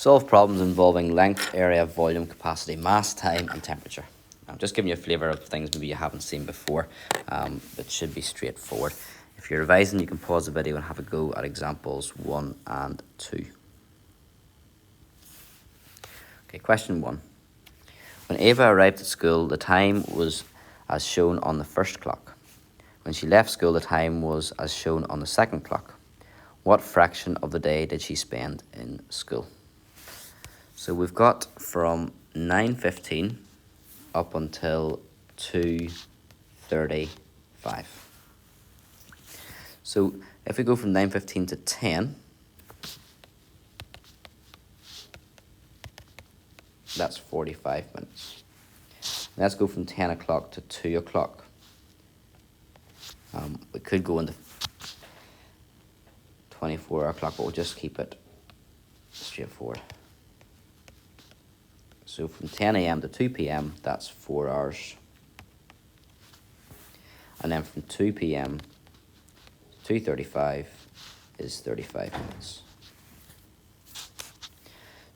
Solve problems involving length, area, volume, capacity, mass, time, and temperature. I'm just giving you a flavour of things maybe you haven't seen before, but should be straightforward. If you're revising, you can pause the video and have a go at examples 1 and 2. Okay, question 1. When Ava arrived at school, the time was as shown on the first clock. When she left school, the time was as shown on the second clock. What fraction of the day did she spend in school? So we've got from 9:15 up until 2:35. So if we go from 9:15 to 10, that's 45 minutes. Let's go from 10 o'clock to 2 o'clock. We could go into 24 o'clock, but we'll just keep it straightforward. So from 10 a.m. to 2 p.m, that's 4 hours. And then from 2 p.m. to 2:35 is 35 minutes.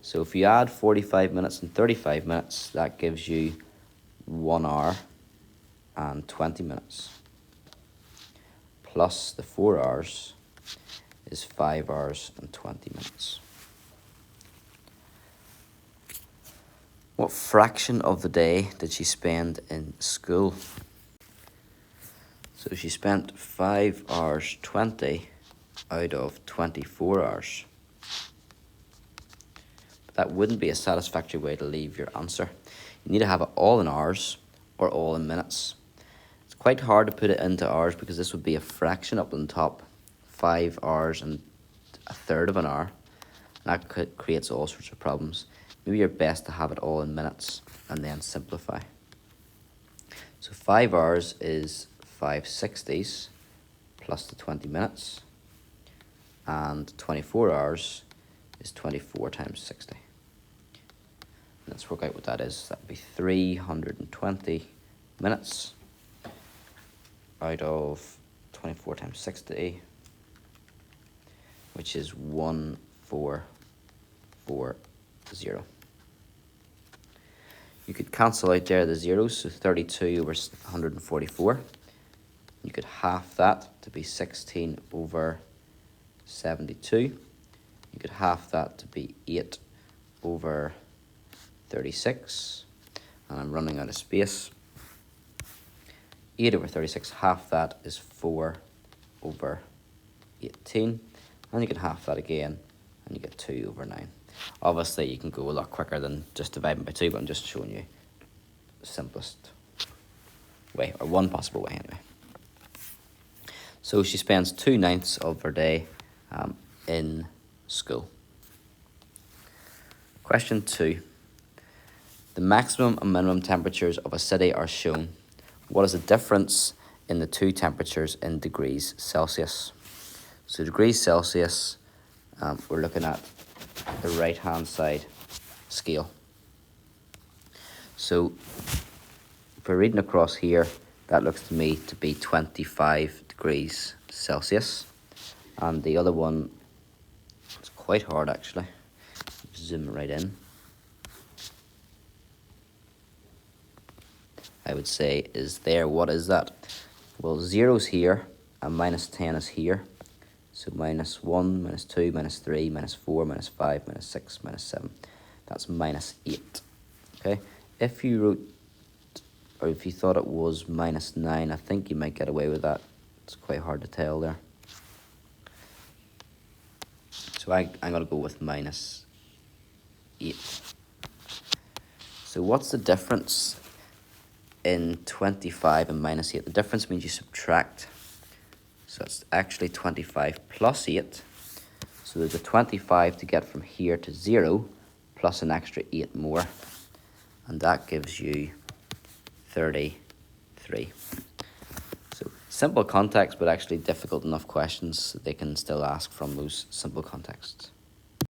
So if you add 45 minutes and 35 minutes, that gives you 1 hour and 20 minutes. Plus the 4 hours is 5 hours and 20 minutes. What fraction of the day did she spend in school? So she spent 5 hours 20 out of 24 hours. But that wouldn't be a satisfactory way to leave your answer. You need to have it all in hours or all in minutes. It's quite hard to put it into hours because this would be a fraction up on top, 5 hours and a third of an hour. And that creates all sorts of problems. Maybe you're best to have it all in minutes and then simplify. So 5 hours is 5 60s plus the 20 minutes. And 24 hours is 24 times 60. Let's work out what that is. That would be 320 minutes out of 24 times 60, which is 1440. You could cancel out there the zeros, so 32 over 144. You could half that to be 16 over 72. You could half that to be 8 over 36. And I'm running out of space. 8 over 36, half that is 4 over 18. And you can half that again, and you get 2 over 9. Obviously, you can go a lot quicker than just dividing by 2, but I'm just showing you the simplest way, or one possible way anyway. So she spends 2/9 of her day in school. Question 2. The maximum and minimum temperatures of a city are shown. What is the difference in the two temperatures in degrees Celsius? So degrees Celsius, we're looking at the right hand side scale. So if we're reading across here, that looks to me to be 25 degrees Celsius. And the other one, it's quite hard actually. Zoom right in. I would say is there. What is that? Well, 0's here and minus 10 is here. So minus 1, minus 2, minus 3, minus 4, minus 5, minus 6, minus 7. That's minus 8. Okay? If you wrote, or if you thought it was minus 9, I think you might get away with that. It's quite hard to tell there. So I'm going to go with minus 8. So what's the difference in 25 and minus 8? The difference means you subtract. So it's actually 25 plus 8. So there's a 25 to get from here to 0, plus an extra 8 more. And that gives you 33. So simple context, but actually difficult enough questions that they can still ask from those simple contexts.